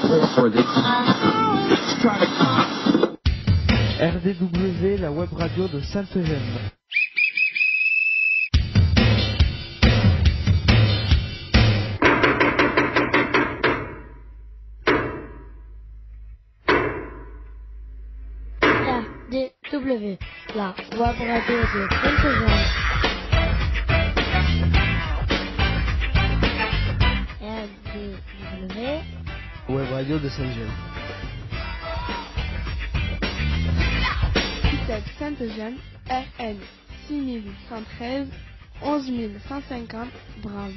RDW, la web radio de Sainte-Gemme. RDW, la web radio de Sainte-Gemme. RDW, web radio de Sainte-Gemme. ITEP Sainte-Gemme, RN 6113, 11150, Brave.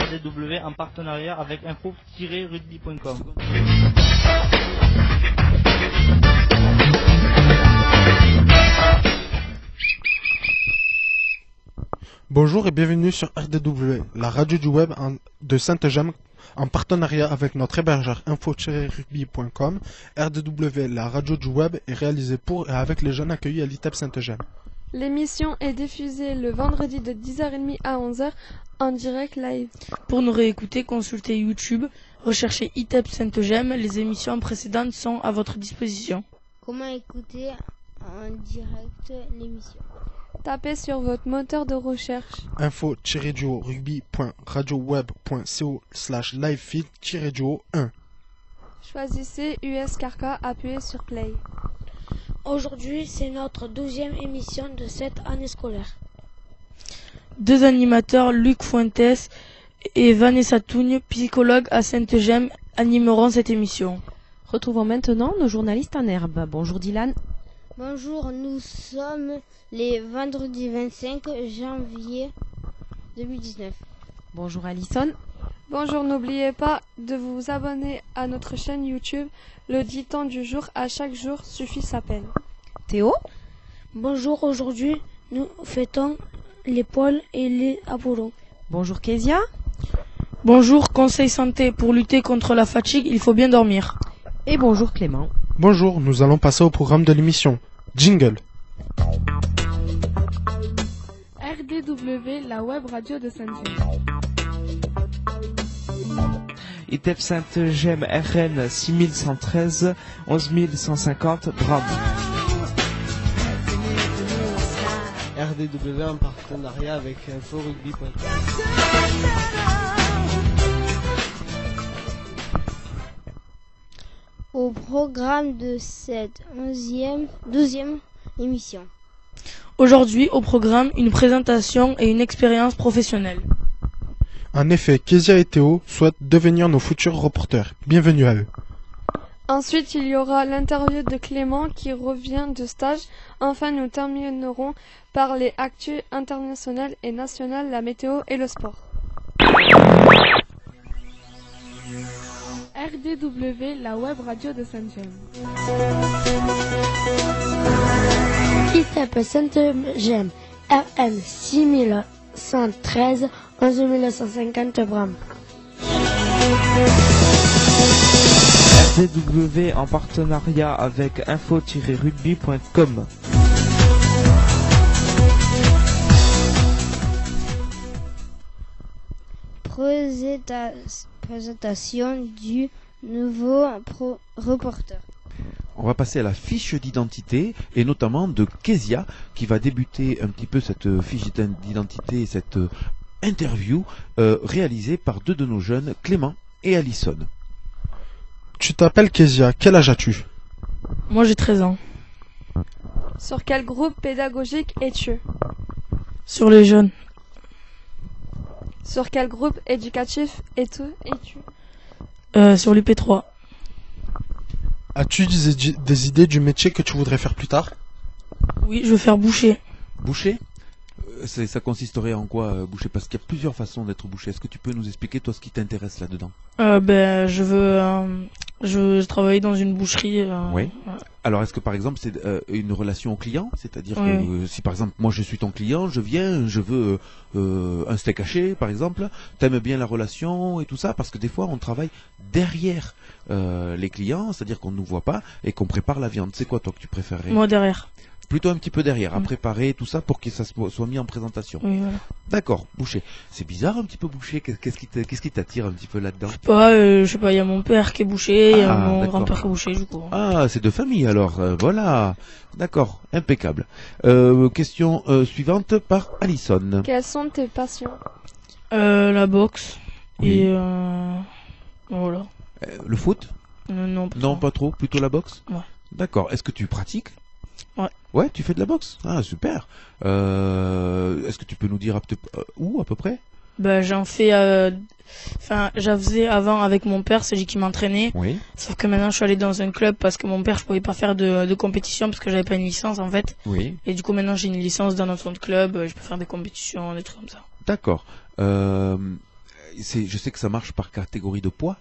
RDW en partenariat avec info-rugby.com. Bonjour et bienvenue sur RDW, la radio du web de Sainte-Gemme en partenariat avec notre hébergeur info-rugby.com. RDW, la radio du web, est réalisée pour et avec les jeunes accueillis à l'ITEP Sainte-Gemme. L'émission est diffusée le vendredi de 10h30 à 11h en direct live. Pour nous réécouter, consultez YouTube, recherchez ITEP Sainte-Gemme. Les émissions précédentes sont à votre disposition. Comment écouter en direct l'émission? Tapez sur votre moteur de recherche info-rugby.radioweb.co/livefeed-1. Choisissez US Carca, appuyez sur Play. Aujourd'hui, c'est notre 12e émission de cette année scolaire. Deux animateurs, Luc Fuentes et Vanessa Tougne, psychologues à Sainte-Gemme, animeront cette émission. Retrouvons maintenant nos journalistes en herbe. Bonjour Dylan. Bonjour, nous sommes les vendredi 25 janvier 2019. Bonjour Alison. Bonjour, n'oubliez pas de vous abonner à notre chaîne YouTube. Le dicton du jour, à chaque jour suffit sa peine. Théo. Bonjour, aujourd'hui nous fêtons les Paul et les Apollon. Bonjour Kezia. Bonjour, conseil santé. Pour lutter contre la fatigue, il faut bien dormir. Et bonjour Clément. Bonjour, nous allons passer au programme de l'émission. Jingle. RDW, la web radio de Sainte-Gemme. ITEP Sainte-Gemme, RN 6113, 11150, Brave. RDW en partenariat avec info-rugby.com. Au programme de cette 12e émission. Aujourd'hui, au programme, une présentation et une expérience professionnelle. En effet, Kezia et Théo souhaitent devenir nos futurs reporters. Bienvenue à eux. Ensuite, il y aura l'interview de Clément qui revient de stage. Enfin, nous terminerons par les actus internationales et nationales, la météo et le sport. RDW, la web radio de Sainte-Gemme. ITEP Sainte-Gemme, RN 6113, 11150 Bram. RDW en partenariat avec info-rugby.com. Présentation du nouveau reporter. On va passer à la fiche d'identité et notamment de Kezia qui va débuter un petit peu cette fiche d'identité, cette interview réalisée par deux de nos jeunes, Clément et Alison. Tu t'appelles Kezia, quel âge as-tu? Moi j'ai 13 ans. Sur quel groupe pédagogique es-tu? Sur les jeunes. Sur quel groupe éducatif es-tu? Sur l'UP3. As-tu des idées du métier que tu voudrais faire plus tard? Oui, je veux faire boucher. Boucher? Ça consisterait en quoi, boucher? Parce qu'il y a plusieurs façons d'être boucher. Est-ce que tu peux nous expliquer, toi, ce qui t'intéresse là-dedans? Je veux travailler dans une boucherie. Oui. Alors, est-ce que, par exemple, c'est une relation au client? C'est-à-dire que si, par exemple, moi, je suis ton client, je viens, je veux un steak haché, par exemple, t'aimes bien la relation et tout ça? Parce que des fois, on travaille derrière les clients, c'est-à-dire qu'on ne nous voit pas et qu'on prépare la viande. C'est quoi, toi, que tu préférerais? Moi, derrière. plutôt un petit peu derrière, à préparer tout ça pour que ça soit mis en présentation. Oui, voilà. D'accord, boucher. C'est bizarre un petit peu boucher. Qu'est-ce qui t'attire un petit peu là-dedans? Je sais pas, il y a mon père qui est boucher, il y a mon d'accord. grand-père qui est boucher, du coup. Ah, c'est de famille alors. Voilà. D'accord, impeccable. Question suivante par Alison. Quelles sont tes passions? La boxe. Oui. Et voilà. Le foot? Non, Non, pas trop. Plutôt la boxe? Ouais. D'accord. Est-ce que tu pratiques? Ouais. Ouais, tu fais de la boxe? Ah, super. Est-ce que tu peux nous dire où à peu près? J'en fais, j'en faisais avant avec mon père, c'est lui qui m'entraînait. Oui. Sauf que maintenant je suis allé dans un club parce que mon père, je pouvais pas faire de compétition parce que j'avais pas une licence en fait. Oui. Et du coup maintenant j'ai une licence dans notre club, je peux faire des compétitions, des trucs comme ça. D'accord. Je sais que ça marche par catégorie de poids.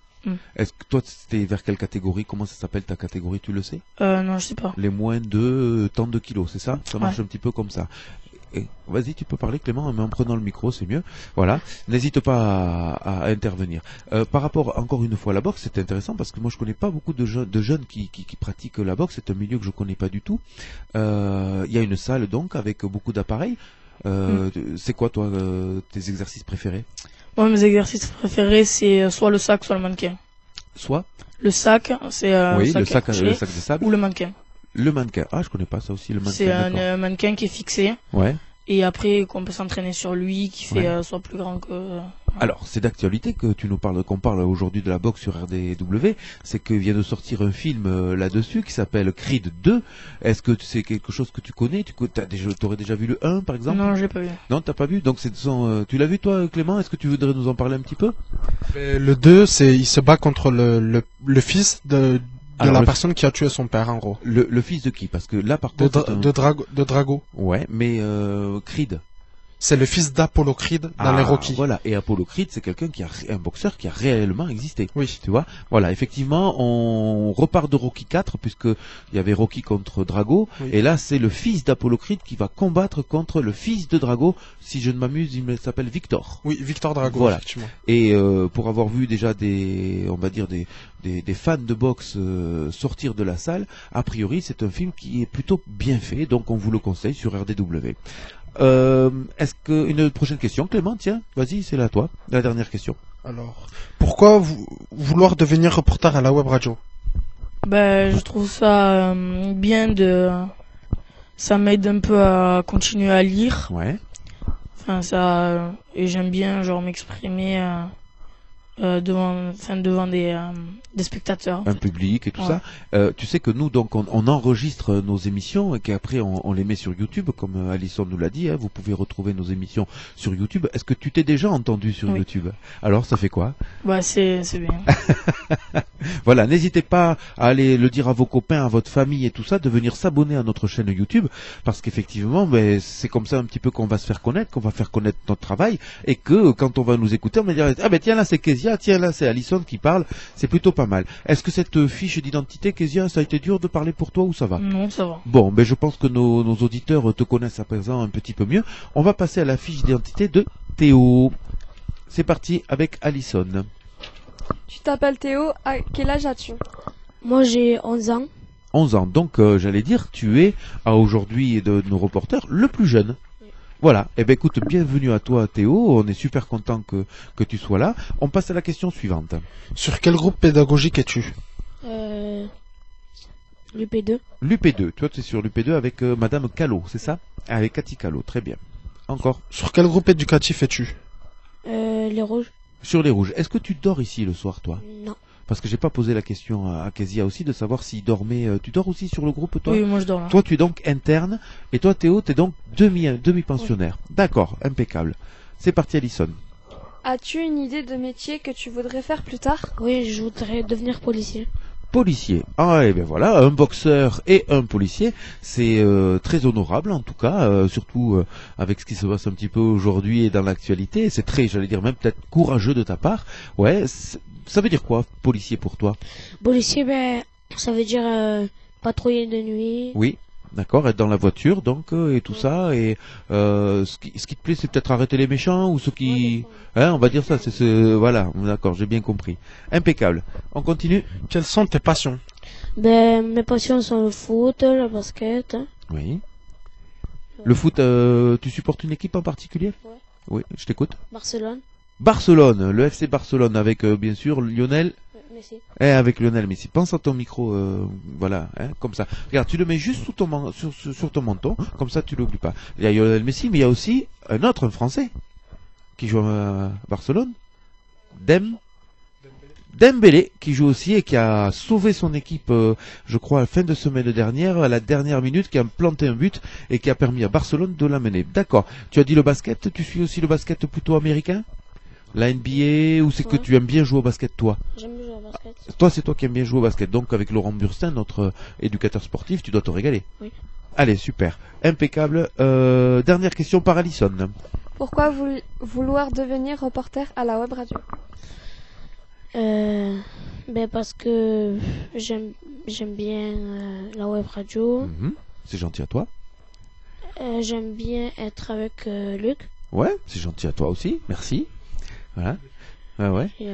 Est-ce que toi, c'était vers quelle catégorie? Comment ça s'appelle ta catégorie, tu le sais? Non, je sais pas. Les moins de tant de kilos, c'est ça? Ça marche un petit peu comme ça. Vas-y, tu peux parler Clément, mais en prenant le micro, c'est mieux. Voilà, n'hésite pas à intervenir. Par rapport, encore une fois, à la boxe, c'est intéressant parce que moi je connais pas beaucoup de jeunes qui pratiquent la boxe. C'est un milieu que je connais pas du tout. Il y a une salle donc avec beaucoup d'appareils. C'est quoi toi tes exercices préférés? Moi, mes exercices préférés, c'est soit le sac, soit le mannequin. Soit le sac, c'est oui, le sac de sable. Ou le mannequin. Le mannequin. Ah, je connais pas ça aussi, le mannequin. C'est un mannequin qui est fixé. Ouais. Et après, qu'on peut s'entraîner sur lui, qui fait soit plus grand que... Alors, c'est d'actualité que tu nous parles, qu'on parle aujourd'hui de la boxe sur RDW. C'est que vient de sortir un film là-dessus qui s'appelle Creed 2. Est-ce que c'est quelque chose que tu connais? T'aurais déjà vu le 1, par exemple? Non, je l'ai pas vu. Non, t'as pas vu? Donc, tu l'as vu, toi, Clément? Est-ce que tu voudrais nous en parler un petit peu? Le 2, il se bat contre le fils de la personne qui a tué son père, en gros. Le fils de qui? Parce que là, par contre... De Drago. Ouais, mais Creed. C'est le fils d'Apollo Creed dans les Rocky. Voilà, et Apollo Creed, c'est quelqu'un un boxeur qui a réellement existé. Oui. Tu vois? Voilà, effectivement, on repart de Rocky 4, puisque il y avait Rocky contre Drago, et là, c'est le fils d'Apollo Creed qui va combattre contre le fils de Drago. Si je ne m'amuse, il s'appelle Victor. Oui, Victor Drago, voilà. Effectivement. Et pour avoir vu déjà des fans de boxe sortir de la salle, a priori, c'est un film qui est plutôt bien fait, donc on vous le conseille sur RDW. Est-ce que une prochaine question, Clément? Tiens, vas-y, c'est là toi, la dernière question. Alors, pourquoi vouloir devenir reporter à la web radio? Je trouve ça bien ça m'aide un peu à continuer à lire. Ouais. Enfin et j'aime bien genre m'exprimer devant des spectateurs. Un public et tout ça. Tu sais que nous, donc, on enregistre nos émissions et qu'après on les met sur YouTube, comme Alison nous l'a dit. Hein, vous pouvez retrouver nos émissions sur YouTube. Est-ce que tu t'es déjà entendu sur YouTube? Alors, ça fait quoi? C'est bien. Voilà, n'hésitez pas à aller le dire à vos copains, à votre famille et tout ça, de venir s'abonner à notre chaîne YouTube, parce qu'effectivement, c'est comme ça un petit peu qu'on va se faire connaître, qu'on va faire connaître notre travail, et que quand on va nous écouter, on va dire tiens là c'est Kezia, tiens là c'est Alison qui parle, c'est plutôt pas mal. Est-ce que cette fiche d'identité, Kezia, ça a été dur de parler pour toi ou ça va? Non, ça va. Bon, je pense que nos auditeurs te connaissent à présent un petit peu mieux. On va passer à la fiche d'identité de Théo. C'est parti avec Alison. Tu t'appelles Théo, à quel âge as-tu? Moi j'ai 11 ans. 11 ans, donc j'allais dire, tu es, à aujourd'hui de nos reporters, le plus jeune. Voilà, écoute, bienvenue à toi Théo, on est super content que tu sois là. On passe à la question suivante. Sur quel groupe pédagogique es-tu? L'UP2. L'UP2, toi tu es sur l'UP2 avec Madame Callot, c'est ça? Avec Cathy Callot, très bien. Encore. Sur quel groupe éducatif es-tu? Les Rouges. Sur les Rouges. Est-ce que tu dors ici le soir, toi? Non. Parce que j'ai pas posé la question à Kezia aussi de savoir s'il dormait. Tu dors aussi sur le groupe, toi? Oui, moi je dors là. Toi, tu es donc interne, et toi, Théo, tu es donc demi-pensionnaire. Oui. D'accord, impeccable. C'est parti, Alison. As-tu une idée de métier que tu voudrais faire plus tard? Oui, je voudrais devenir policier. Policier. Ah, et bien voilà, un boxeur et un policier, c'est très honorable en tout cas, surtout avec ce qui se passe un petit peu aujourd'hui et dans l'actualité. C'est très, j'allais dire même peut-être courageux de ta part. Ouais, ça veut dire quoi, policier pour toi? Policier, ça veut dire patrouiller de nuit. Oui. D'accord, être dans la voiture donc et tout ça, et ce qui te plaît c'est peut-être arrêter les méchants ou ceux qui on va dire ça, voilà, d'accord, j'ai bien compris. Impeccable. On continue. Quelles sont tes passions? Mes passions sont le foot, le basket. Oui. Le foot, tu supportes une équipe en particulier? Ouais. Oui, je t'écoute. Barcelone. Barcelone, le FC Barcelone avec bien sûr Lionel. Messi. Avec Lionel Messi. Pense à ton micro, voilà, comme ça. Regarde, tu le mets juste sous ton sur ton menton, comme ça tu l'oublies pas. Il y a Lionel Messi, mais il y a aussi un Français qui joue à Barcelone, Dembélé, qui joue aussi et qui a sauvé son équipe, je crois, à la fin de semaine dernière, à la dernière minute, qui a planté un but et qui a permis à Barcelone de l'amener. D'accord. Tu as dit le basket, tu suis aussi le basket plutôt américain? La NBA, ou c'est que tu aimes bien jouer au basket, toi? J'aime bien jouer au basket. Toi, c'est toi qui aimes bien jouer au basket. Donc, avec Laurent Burstin, notre éducateur sportif, tu dois te régaler. Oui. Allez, super. Impeccable. Dernière question par Alison. Pourquoi vouloir devenir reporter à la web radio? Parce que j'aime bien la web radio. C'est gentil à toi. J'aime bien être avec Luc. Ouais, c'est gentil à toi aussi. Merci. Voilà. Ouais. Et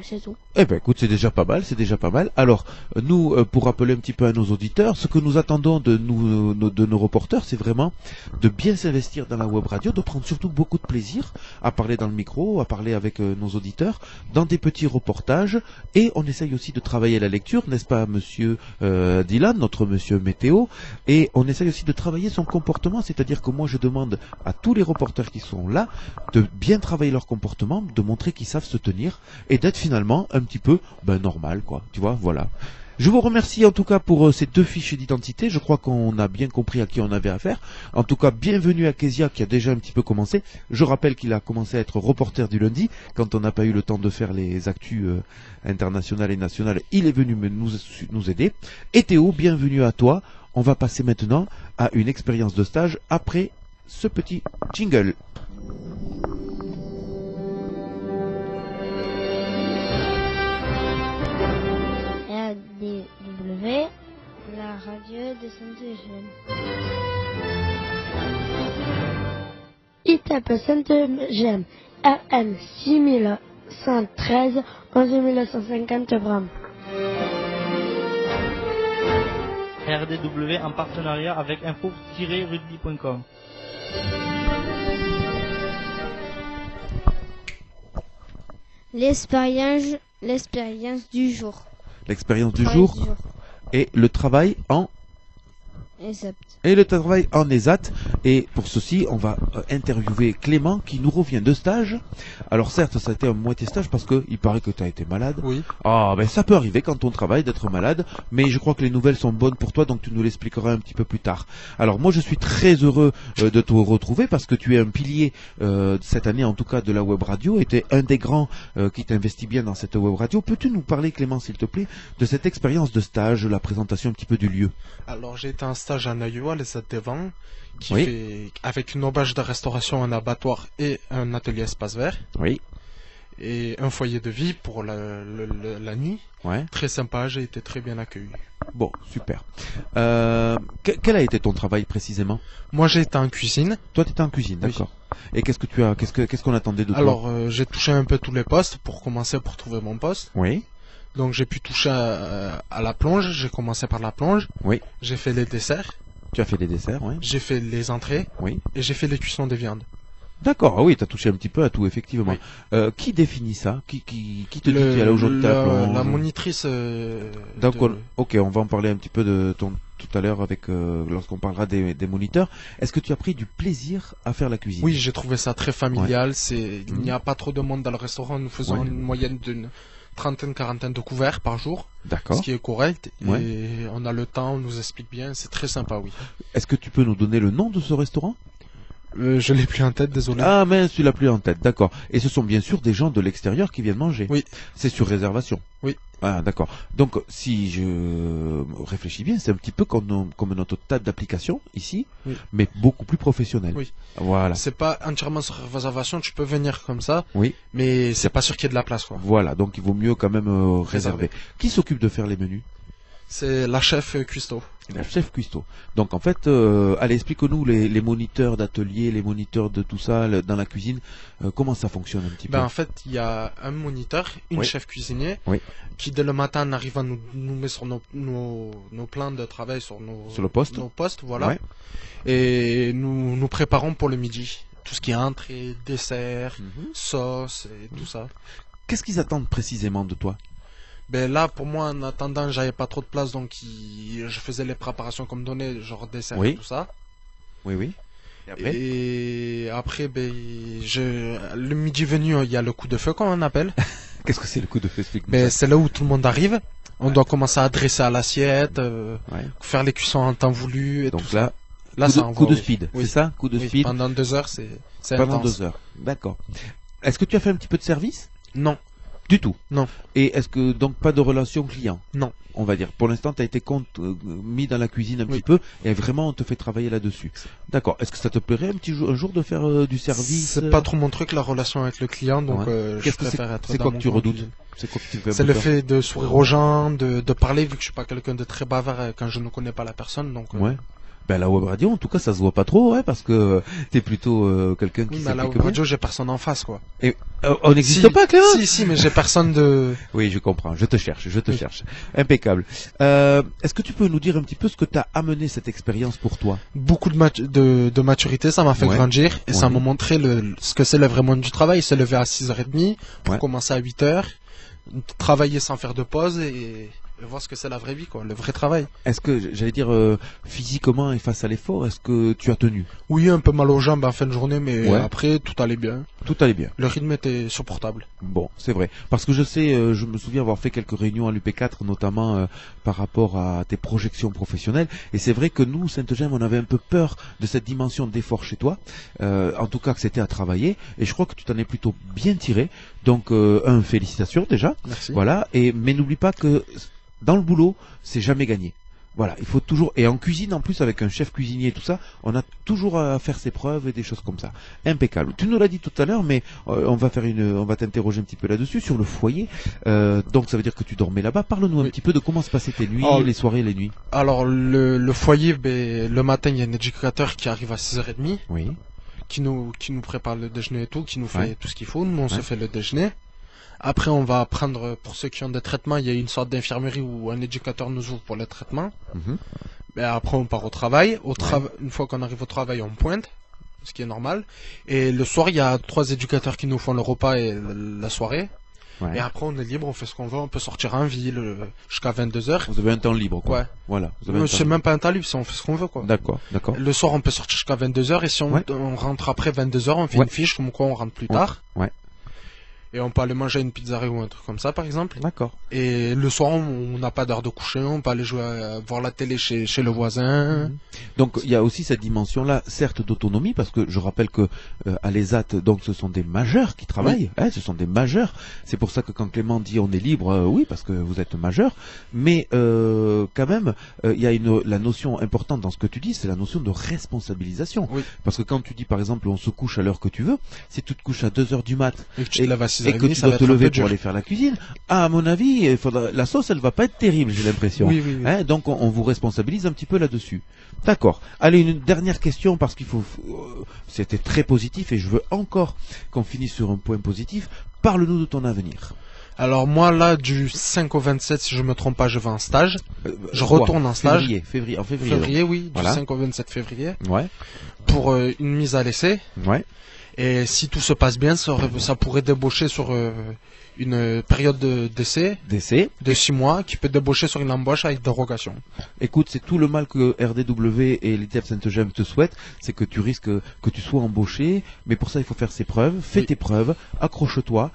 c'est tout. Eh ben écoute, c'est déjà pas mal. Alors, nous, pour rappeler un petit peu à nos auditeurs, ce que nous attendons de nos reporters, c'est vraiment de bien s'investir dans la web radio, de prendre surtout beaucoup de plaisir à parler dans le micro, à parler avec nos auditeurs, dans des petits reportages, et on essaye aussi de travailler la lecture, n'est-ce pas, monsieur Dylan, notre monsieur météo, et on essaye aussi de travailler son comportement, c'est-à-dire que moi je demande à tous les reporters qui sont là de bien travailler leur comportement, de montrer qu'ils savent se tenir, et d'être finalement un petit peu normal, quoi, tu vois, voilà. Je vous remercie en tout cas pour ces 2 fiches d'identité. Je crois qu'on a bien compris à qui on avait affaire. En tout cas, bienvenue à Kezia qui a déjà un petit peu commencé. Je rappelle qu'il a commencé à être reporter du lundi quand on n'a pas eu le temps de faire les actus internationales et nationales. Il est venu nous aider. Et Théo, bienvenue à toi. On va passer maintenant à une expérience de stage après ce petit jingle. RDW, la radio de Sainte-Eugène. ITEP Sainte-Eugène, RN 6113, 11950 grammes. RDW en partenariat avec info-rugby.com. L'expérience du jour. L'expérience du jour et le travail en ESAT. Et pour ceci, on va interviewer Clément qui nous revient de stage. Alors certes, ça a été un moitié stage parce que il paraît que tu as été malade. Oui. Ah, ben ça peut arriver quand on travaille d'être malade, mais je crois que les nouvelles sont bonnes pour toi, donc tu nous l'expliqueras un petit peu plus tard. Alors moi, je suis très heureux de te retrouver parce que tu es un pilier cette année, en tout cas, de la web radio, et tu es un des grands qui t'investit bien dans cette web radio. Peux-tu nous parler, Clément, s'il te plaît, de cette expérience de stage, la présentation un petit peu du lieu? Alors j'ai été en stage à Naïwa, les Devant, qui fait avec une auberge de restauration, un abattoir et un atelier espace vert. Oui. Et un foyer de vie pour la nuit. Ouais. Très sympa, j'ai été très bien accueilli. Bon, super. Quel a été ton travail précisément? Moi j'ai été en cuisine. Toi tu étais en cuisine, d'accord. Et qu'est-ce qu'on attendait de toi? Alors j'ai touché un peu tous les postes pour commencer, pour trouver mon poste. Oui. Donc j'ai pu toucher à la plonge, j'ai commencé par la plonge. Oui. J'ai fait les desserts. Tu as fait les desserts, oui. J'ai fait les entrées. Oui. Et j'ai fait les cuissons des viandes. D'accord, ah oui, tu as touché un petit peu à tout, effectivement. Oui. Qui définit ça? Qui te dit qu'il y a aujourd'hui la monitrice. Donc, ok, on va en parler un petit peu de tout à l'heure avec lorsqu'on parlera des moniteurs. Est-ce que tu as pris du plaisir à faire la cuisine? Oui, j'ai trouvé ça très familial. Ouais. Il n'y a pas trop de monde dans le restaurant. Nous faisons une moyenne d'une quarantaine de couverts par jour. D'accord. Ce qui est correct. Ouais. Et on a le temps, on nous explique bien. C'est très sympa, oui. Est-ce que tu peux nous donner le nom de ce restaurant? Je l'ai plus en tête, désolé. Ah mince, tu l'as plus en tête, d'accord. Et ce sont bien sûr des gens de l'extérieur qui viennent manger. Oui. C'est sur réservation. Oui. Ah d'accord. Donc si je réfléchis bien, c'est un petit peu comme notre table d'application ici, oui, mais beaucoup plus professionnel. Oui. Voilà. C'est pas entièrement sur réservation, tu peux venir comme ça. Oui. Mais c'est pas sûr qu'il y ait de la place, quoi. Voilà, donc il vaut mieux quand même réserver. Qui s'occupe de faire les menus? C'est la chef cuistot. La chef cuistot. Donc en fait, allez, explique-nous les moniteurs d'atelier, les moniteurs de tout ça dans la cuisine, comment ça fonctionne un petit peu. En fait, il y a un moniteur, une chef cuisinier, qui dès le matin arrive à nous met sur nos plans de travail, sur le poste. Nos postes, voilà. Et nous préparons pour le midi. Tout ce qui est entrée, dessert, sauce et tout ça. Qu'est-ce qu'ils attendent précisément de toi? Là, pour moi, en attendant, j'avais pas trop de place, donc je faisais les préparations comme donné, genre dessert et tout ça. Oui. Et après, le midi venu, il y a le coup de feu, comme on appelle. Qu'est-ce que c'est le coup de feu? Explique-moi. C'est là où tout le monde arrive. On doit commencer à dresser à l'assiette, faire les cuissons en temps voulu. Et donc tout là, coup de speed, c'est ça? Coup de speed. Pendant 2 heures, c'est pendant intense. 2 heures, d'accord. Est-ce que tu as fait un petit peu de service? Non. Du tout? Non. Et est-ce que donc pas de relation client? Non. On va dire, pour l'instant, tu as été mis dans la cuisine un petit peu et vraiment on te fait travailler là-dessus. D'accord. Est-ce que ça te plairait un jour de faire du service? C'est pas trop mon truc, la relation avec le client, donc je préfère être c'est dans quoi mon que tu coin redoutes? cuisine. C'est quoi que tu fais? C'est le fait de sourire aux gens, de parler, vu que je suis pas quelqu'un de très bavard quand je ne connais pas la personne, donc. La web radio, en tout cas, ça se voit pas trop, parce que t'es plutôt quelqu'un qui à la web radio, j'ai personne en face, quoi. Et on n'existe pas, Clément? Si, mais j'ai personne de. Oui, je comprends. Je te cherche. Impeccable. Est-ce que tu peux nous dire un petit peu ce que t'as amené cette expérience pour toi? Beaucoup de maturité, ça m'a fait grandir et ça m'a montré ce que c'est le vrai monde du travail. Se lever à 6h30 pour commencer à 8h, travailler sans faire de pause et voir ce que c'est la vraie vie, quoi, le vrai travail. Est-ce que, j'allais dire, physiquement et face à l'effort, est-ce que tu as tenu? Oui, un peu mal aux jambes en fin de journée, mais après, tout allait bien. Tout allait bien. Le rythme était supportable. Bon, c'est vrai. Parce que je sais, je me souviens avoir fait quelques réunions à l'UP4, notamment par rapport à tes projections professionnelles. Et c'est vrai que nous, Sainte-Gemme, on avait un peu peur de cette dimension d'effort chez toi. En tout cas, que c'était à travailler. Et je crois que tu t'en es plutôt bien tiré. Donc, félicitations déjà. Merci. Voilà. Mais n'oublie pas que dans le boulot, c'est jamais gagné. Voilà, il faut toujours, et en cuisine en plus avec un chef cuisinier et tout ça, on a toujours à faire ses preuves et des choses comme ça. Impeccable. Tu nous l'as dit tout à l'heure, mais on va t'interroger un petit peu là-dessus sur le foyer. Donc ça veut dire que tu dormais là-bas. Parle-nous un petit peu de comment se passaient tes nuits, les soirées, les nuits. Alors le foyer, le matin il y a un éducateur qui arrive à 6h30. Oui. Qui nous prépare le déjeuner et tout, qui nous fait tout ce qu'il faut. Nous on se fait le déjeuner. Après, on va prendre, pour ceux qui ont des traitements, il y a une sorte d'infirmerie où un éducateur nous ouvre pour les traitements. Après, on part au travail. Une fois qu'on arrive au travail, on pointe, ce qui est normal. Et le soir, il y a 3 éducateurs qui nous font le repas et la soirée. Et après, on est libre, on fait ce qu'on veut, on peut sortir en ville jusqu'à 22h. Vous avez un temps libre, quoi. Ouais. Voilà. C'est même pas un temps libre, on fait ce qu'on veut, quoi. D'accord. Le soir, on peut sortir jusqu'à 22h et si on rentre après 22h, on fait une fiche comme quoi on rentre plus tard. Et on peut aller manger à une pizzeria ou un truc comme ça, par exemple. D'accord. Et le soir, on n'a pas d'heure de coucher, on peut aller voir la télé chez le voisin. Donc, il y a aussi cette dimension-là, certes, d'autonomie, parce que je rappelle que à l'ESAT, donc, ce sont des majeurs qui travaillent. Ce sont des majeurs. C'est pour ça que quand Clément dit on est libre, oui, parce que vous êtes majeur. Mais quand même, il y a la notion importante dans ce que tu dis, c'est la notion de responsabilisation. Parce que quand tu dis, par exemple, on se couche à l'heure que tu veux, si tu te couches à 2h du mat, et que tu te lèves à 6h30, et que tu dois te lever pour aller faire la cuisine, à mon avis, la sauce, elle va pas être terrible, j'ai l'impression. Oui. Donc on vous responsabilise un petit peu là-dessus. D'accord. Allez, une dernière question, parce qu'il faut... C'était très positif, et je veux encore qu'on finisse sur un point positif. Parle-nous de ton avenir. Alors moi, là, du 5 au 27, si je me trompe pas, je vais en stage. Je retourne en stage. En février. Février, oui. Du 5 au 27 février. Pour une mise à l'essai. Et si tout se passe bien, ça pourrait débaucher sur une période d'essai de 6 mois qui peut débaucher sur une embauche avec dérogation. Écoute, c'est tout le mal que RDW et l'ITEF Sainte-Gemme te souhaitent, c'est que tu risques que tu sois embauché, mais pour ça il faut faire ses preuves, fais tes preuves, accroche-toi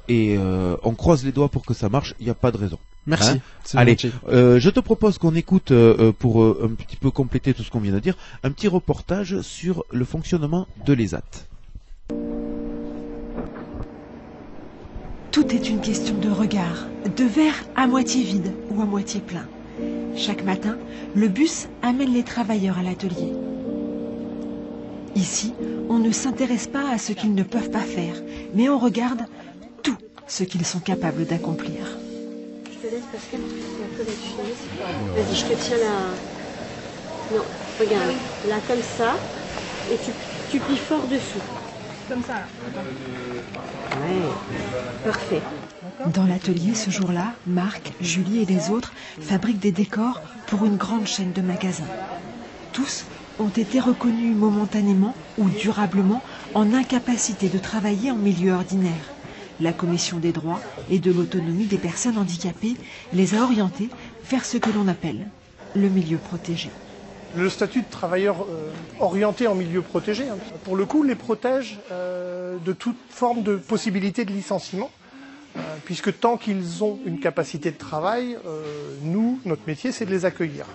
et on croise les doigts pour que ça marche, il n'y a pas de raison. Merci. Allez, je te propose qu'on écoute, pour un petit peu compléter tout ce qu'on vient de dire, un petit reportage sur le fonctionnement de l'ESAT. Tout est une question de regard, de verre à moitié vide ou à moitié plein. Chaque matin, le bus amène les travailleurs à l'atelier. Ici, on ne s'intéresse pas à ce qu'ils ne peuvent pas faire, mais on regarde tout ce qu'ils sont capables d'accomplir. te laisse parce que c'est un peu la. Vas-y, je te tiens la. Non, regarde, là comme ça, et tu plies fort dessous. Comme ça, là. Ouais, parfait. Dans l'atelier ce jour-là, Marc, Julie et les autres fabriquent des décors pour une grande chaîne de magasins. Tous ont été reconnus momentanément ou durablement en incapacité de travailler en milieu ordinaire. La Commission des droits et de l'autonomie des personnes handicapées les a orientés vers ce que l'on appelle le milieu protégé. Le statut de travailleur orienté en milieu protégé, pour le coup, les protège de toute forme de possibilité de licenciement, puisque tant qu'ils ont une capacité de travail, nous, notre métier, c'est de les accueillir.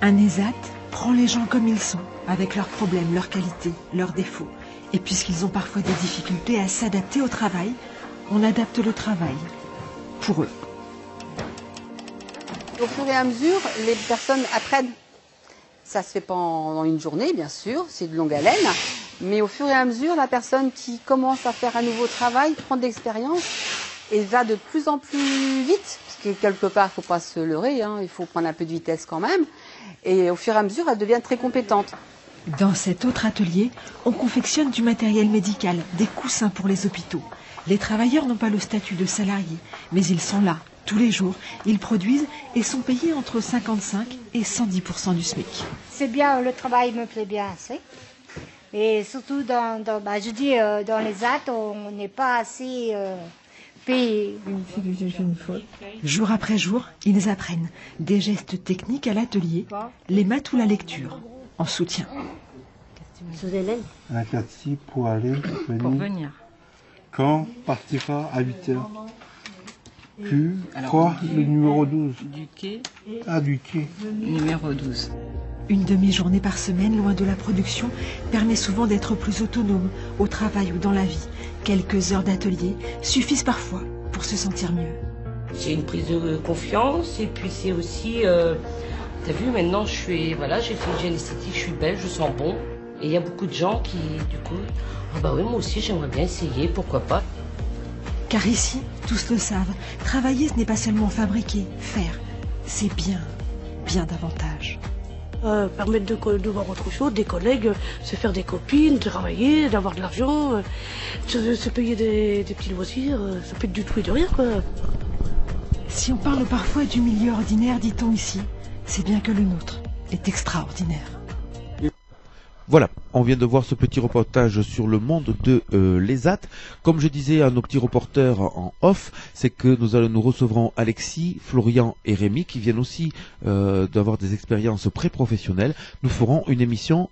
Un ESAT prend les gens comme ils sont, avec leurs problèmes, leurs qualités, leurs défauts. Et puisqu'ils ont parfois des difficultés à s'adapter au travail, on adapte le travail pour eux. Au fur et à mesure, les personnes apprennent. Ça se fait pas en une journée, bien sûr, c'est de longue haleine. Mais au fur et à mesure, la personne qui commence à faire un nouveau travail prend de l'expérience et va de plus en plus vite. Parce que quelque part, il ne faut pas se leurrer, il faut prendre un peu de vitesse quand même. Et au fur et à mesure, elle devient très compétente. Dans cet autre atelier, on confectionne du matériel médical, des coussins pour les hôpitaux. Les travailleurs n'ont pas le statut de salariés, mais ils sont là, tous les jours. Ils produisent et sont payés entre 55 et 110% du SMIC. C'est bien, le travail me plaît bien assez. Et surtout, dans les AT, on n'est pas assez payé. Jour après jour, ils apprennent des gestes techniques à l'atelier, les maths ou la lecture, en soutien. La Cathy pour venir. Quand partira à 8h. Puis, quoi, le numéro 12 Du quai. Ah, du quai. Numéro 12. Une demi-journée par semaine, loin de la production, permet souvent d'être plus autonome au travail ou dans la vie. Quelques heures d'atelier suffisent parfois pour se sentir mieux. C'est une prise de confiance et puis c'est aussi, t'as vu, maintenant j'ai fait une hygiène esthétique, je suis belle, je sens bon. Et il y a beaucoup de gens qui, du coup, oui, moi aussi j'aimerais bien essayer, pourquoi pas. Car ici, tous le savent, travailler ce n'est pas seulement fabriquer, faire, c'est bien davantage. Permettre de voir autre chose, des collègues, se faire des copines, de travailler, d'avoir de l'argent, se payer des petits loisirs, ça peut être du tout et de rien, quoi. Si on parle parfois du milieu ordinaire, dit-on ici, c'est bien que le nôtre est extraordinaire. Voilà, on vient de voir ce petit reportage sur le monde de l'ESAT. Comme je disais à nos petits reporters en off, c'est que nous recevrons Alexis, Florian et Rémi qui viennent aussi d'avoir des expériences pré-professionnelles. Nous ferons une émission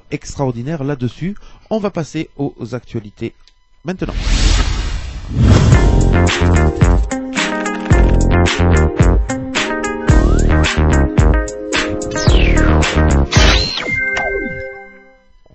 extraordinaire là-dessus. On va passer aux actualités maintenant.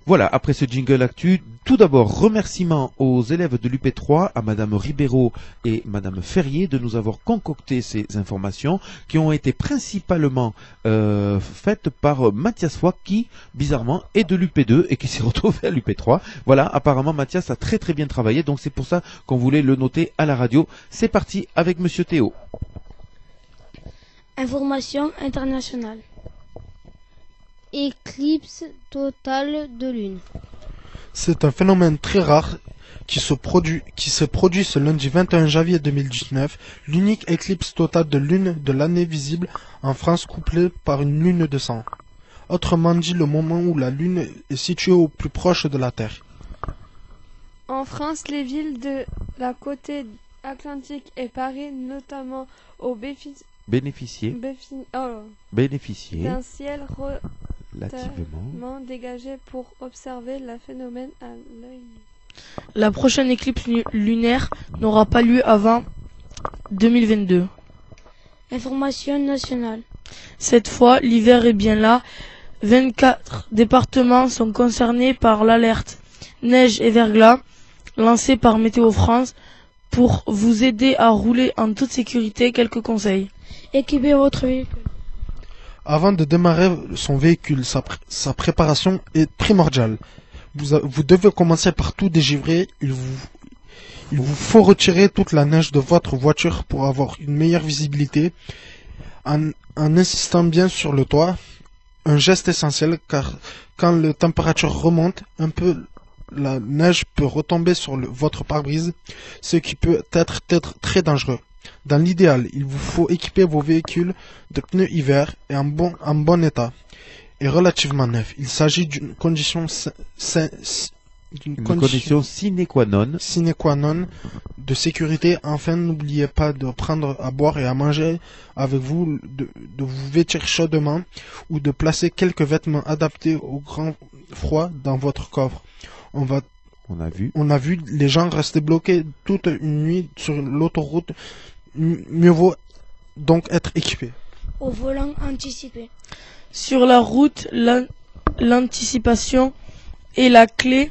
Voilà, après ce jingle actu, tout d'abord remerciements aux élèves de l'UP3, à Madame Ribeiro et Madame Ferrier de nous avoir concocté ces informations qui ont été principalement faites par Mathias Foy qui, bizarrement, est de l'UP2 et qui s'est retrouvé à l'UP3. Voilà, apparemment Mathias a très très bien travaillé, donc c'est pour ça qu'on voulait le noter à la radio. C'est parti avec Monsieur Théo. Information internationale. Éclipse totale de lune. C'est un phénomène très rare qui se produit ce lundi 21 janvier 2019, l'unique éclipse totale de lune de l'année visible en France couplée par une lune de sang. Autrement dit, le moment où la lune est située au plus proche de la Terre. En France, les villes de la côte atlantique et Paris, notamment, ont bénéficié d'un ciel relativement dégagé pour observer le phénomène à l'œil. La prochaine éclipse lunaire n'aura pas lieu avant 2022. Information nationale. Cette fois, l'hiver est bien là. 24 départements sont concernés par l'alerte neige et verglas lancée par Météo France. Pour vous aider à rouler en toute sécurité, quelques conseils. Équipez votre véhicule. Avant de démarrer son véhicule, sa préparation est primordiale. Vous devez commencer par tout dégivrer. Il vous faut retirer toute la neige de votre voiture pour avoir une meilleure visibilité en insistant bien sur le toit. Un geste essentiel car quand la température remonte un peu, la neige peut retomber sur votre pare-brise, ce qui peut être très dangereux. Dans l'idéal, il vous faut équiper vos véhicules de pneus hiver et en bon état et relativement neufs. Il s'agit d'une condition sine qua non de sécurité. Enfin, n'oubliez pas de prendre à boire et à manger avec vous, de vous vêtir chaudement ou de placer quelques vêtements adaptés au grand froid dans votre coffre. On a vu les gens rester bloqués toute une nuit sur l'autoroute. Mieux vaut donc être équipé. Au volant anticipé. Sur la route, l'anticipation est la clé.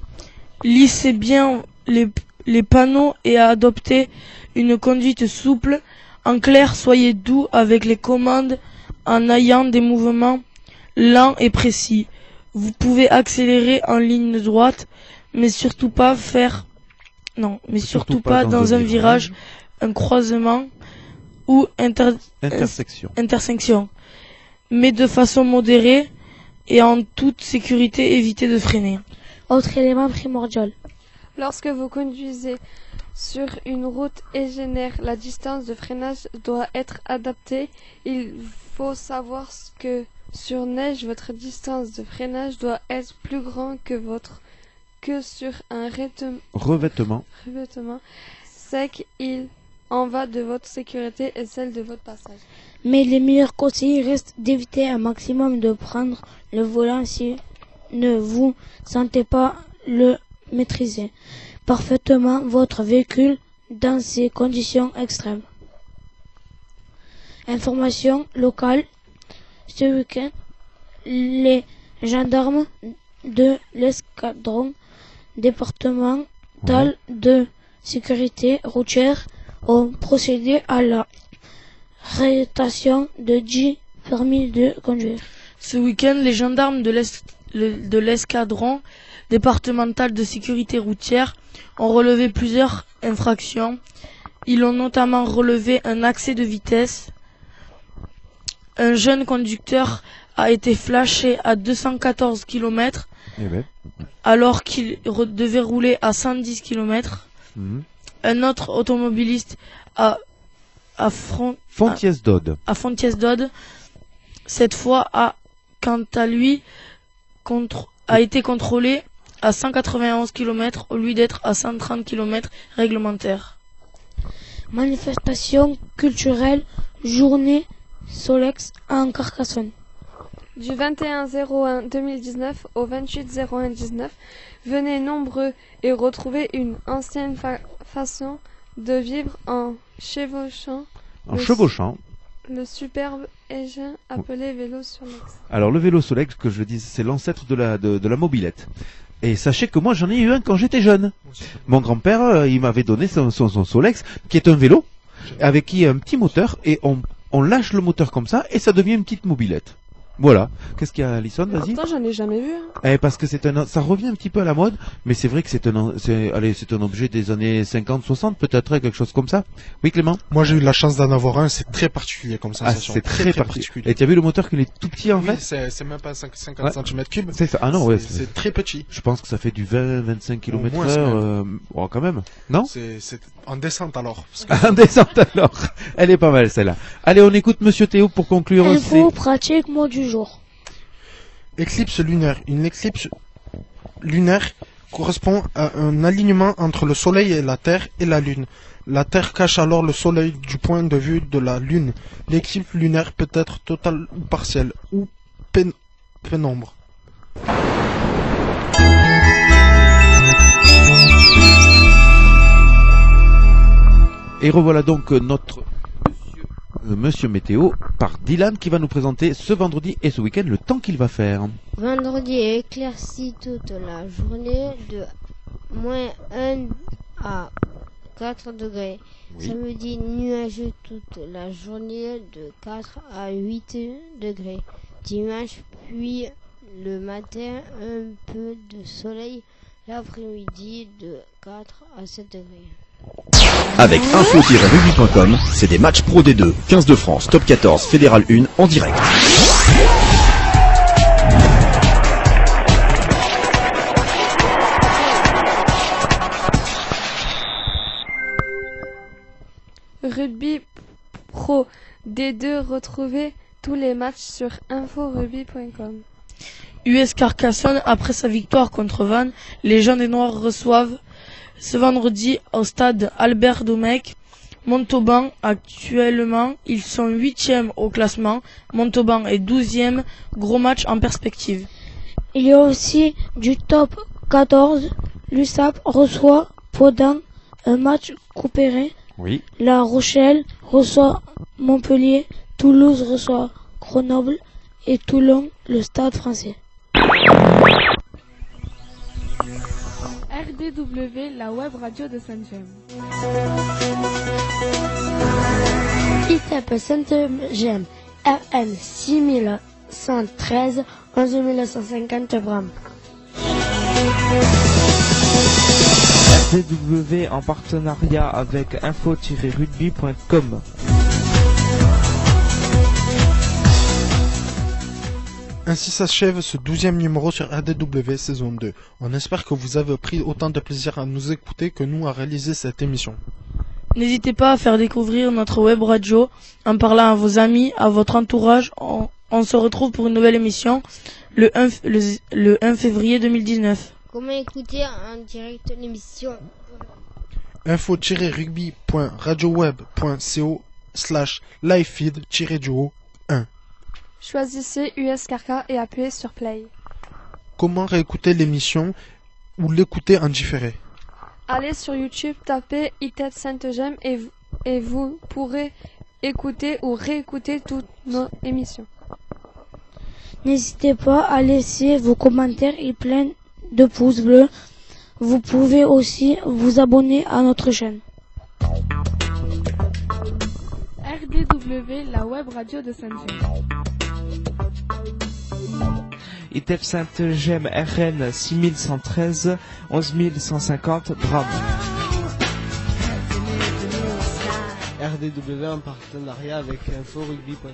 Lissez bien les panneaux et adoptez une conduite souple. En clair, soyez doux avec les commandes en ayant des mouvements lents et précis. Vous pouvez accélérer en ligne droite, mais surtout pas dans un virage, un croisement ou intersection. Mais de façon modérée et en toute sécurité, évitez de freiner. Autre élément primordial. Lorsque vous conduisez sur une route égénère, la distance de freinage doit être adaptée. Il faut savoir que sur neige, votre distance de freinage doit être plus grande que sur un revêtement sec. Il en va de votre sécurité et celle de votre passage. Mais les meilleurs conseils restent d'éviter un maximum de prendre le volant si ne vous sentez pas le maîtriser parfaitement votre véhicule dans ces conditions extrêmes. Information locale. Ce week-end, les gendarmes de l'escadron départemental de sécurité routière ont procédé à la rédaction de 10 permis de conduire. Ce week-end, les gendarmes de l'escadron départemental de sécurité routière ont relevé plusieurs infractions. Ils ont notamment relevé un excès de vitesse. Un jeune conducteur a été flashé à 214 km alors qu'il devait rouler à 110 km. Un autre automobiliste à Fontiès-Dode, cette fois quant à lui a été contrôlé à 191 km au lieu d'être à 130 km réglementaire. Manifestation culturelle, journée Solex à Carcassonne. Du 21-01-2019 au 28-01-19, venez nombreux et retrouvez une ancienne façon de vivre en chevauchant le superbe engin appelé vélo Solex. Alors le vélo Solex, que je dis, c'est l'ancêtre de la mobilette. Et sachez que moi j'en ai eu un quand j'étais jeune. Mon grand-père, il m'avait donné son Solex, qui est un vélo, avec qui un petit moteur, et on lâche le moteur comme ça, et ça devient une petite mobilette. Voilà. Qu'est-ce qu'il y a, Alison? Vas-y. Pourtant, j'en ai jamais vu. Parce que ça revient un petit peu à la mode, mais c'est vrai que c'est un objet des années 50, 60, peut-être, quelque chose comme ça. Oui, Clément? Moi, j'ai eu la chance d'en avoir un, c'est très particulier comme ça. C'est très particulier. Et tu as vu le moteur qu'il est tout petit en fait? C'est même pas 50 cm3. C'est ça. Ah non, ouais. C'est très petit. Je pense que ça fait du 20-25 km/h. Quand même. Non? C'est en descente alors. En descente alors. Elle est pas mal celle-là. Allez, on écoute Monsieur Théo pour conclure. Info pratique mot du jour. Éclipse lunaire. Une éclipse lunaire correspond à un alignement entre le Soleil et la Terre et la Lune. La Terre cache alors le Soleil du point de vue de la Lune. L'éclipse lunaire peut être totale ou partielle ou pénombre. Et revoilà donc notre Monsieur Météo par Dylan qui va nous présenter ce vendredi et ce week-end le temps qu'il va faire. Vendredi éclairci toute la journée de -1 à 4 degrés. Oui. Samedi nuageux toute la journée de 4 à 8 degrés. Dimanche pluie Le matin, un peu de soleil. L'après-midi, de 4 à 7 degrés. Avec info-rugby.com, c'est des matchs pro D2, 15 de France, top 14, fédéral 1 en direct. Rugby Pro D2, retrouvez tous les matchs sur inforugby.com. US Carcassonne, après sa victoire contre Vannes, les Jaunes et Noirs reçoivent ce vendredi au stade Albert Domecq Montauban. Actuellement, ils sont 8e au classement. Montauban est 12e. Gros match en perspective. Il y a aussi du top 14. L'USAP reçoit Podin, un match coupéré. Oui. La Rochelle reçoit Montpellier. Toulouse reçoit Grenoble. Et Toulon, le Stade Français. RDW, la web radio de Saint-Gem. ITEP Saint-Gem, RN 6113, 11150 grammes. RDW en partenariat avec info-rugby.com. Ainsi s'achève ce 12e numéro sur RDW saison 2. On espère que vous avez pris autant de plaisir à nous écouter que nous à réaliser cette émission. N'hésitez pas à faire découvrir notre web radio en parlant à vos amis, à votre entourage. On se retrouve pour une nouvelle émission le 1 février 2019. Comment écouter en direct l'émission? info-rugby.radioweb.co/livefeed-1. Choisissez US Carca et appuyez sur Play. Comment réécouter l'émission ou l'écouter en différé? Allez sur YouTube, tapez ITEP Saint-Gem et vous pourrez écouter ou réécouter toutes nos émissions. N'hésitez pas à laisser vos commentaires et plein de pouces bleus. Vous pouvez aussi vous abonner à notre chaîne. RDW, la web radio de Saint-Gem. ITEP Saint-Gem RN 6113, 11150 grammes. RDW en partenariat avec inforugby.com.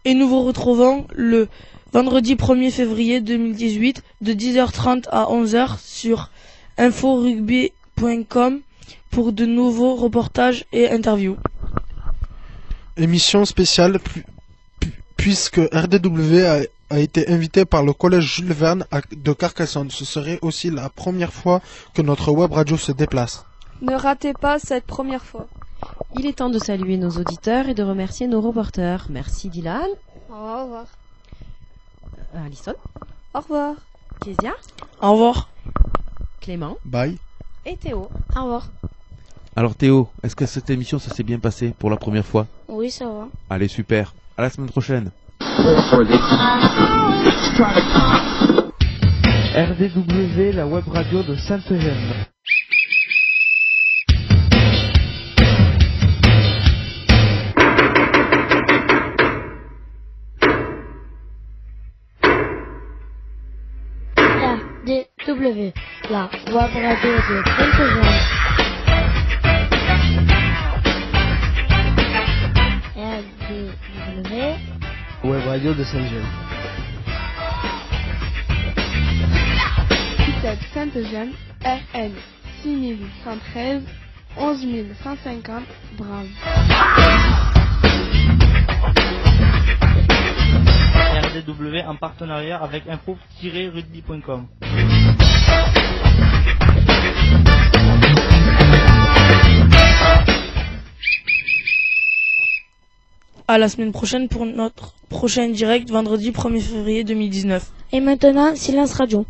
Et nous vous retrouvons le vendredi 1er février 2018 de 10h30 à 11h sur inforugby.com pour de nouveaux reportages et interviews. Émission spéciale puisque RDW a été invité par le collège Jules Verne de Carcassonne. Ce serait aussi la première fois que notre web radio se déplace. Ne ratez pas cette première fois. Il est temps de saluer nos auditeurs et de remercier nos reporters. Merci Dylan. Au revoir. Alison. Au revoir. Kezia. Au revoir. Clément. Bye. Et Théo. Au revoir. Alors Théo, est-ce que cette émission ça s'est bien passé pour la première fois? Oui, ça va. Allez, super. À la semaine prochaine. RDW, la web radio de Saint-Gem. RDW, la web radio de Saint-Gem. Web radio de Saint-Gem. ITEP Saint-Gem RN 6113, 11150 grammes. RDW en partenariat avec info-rugby.com. À la semaine prochaine pour notre prochain direct vendredi 1er février 2019. Et maintenant, silence radio.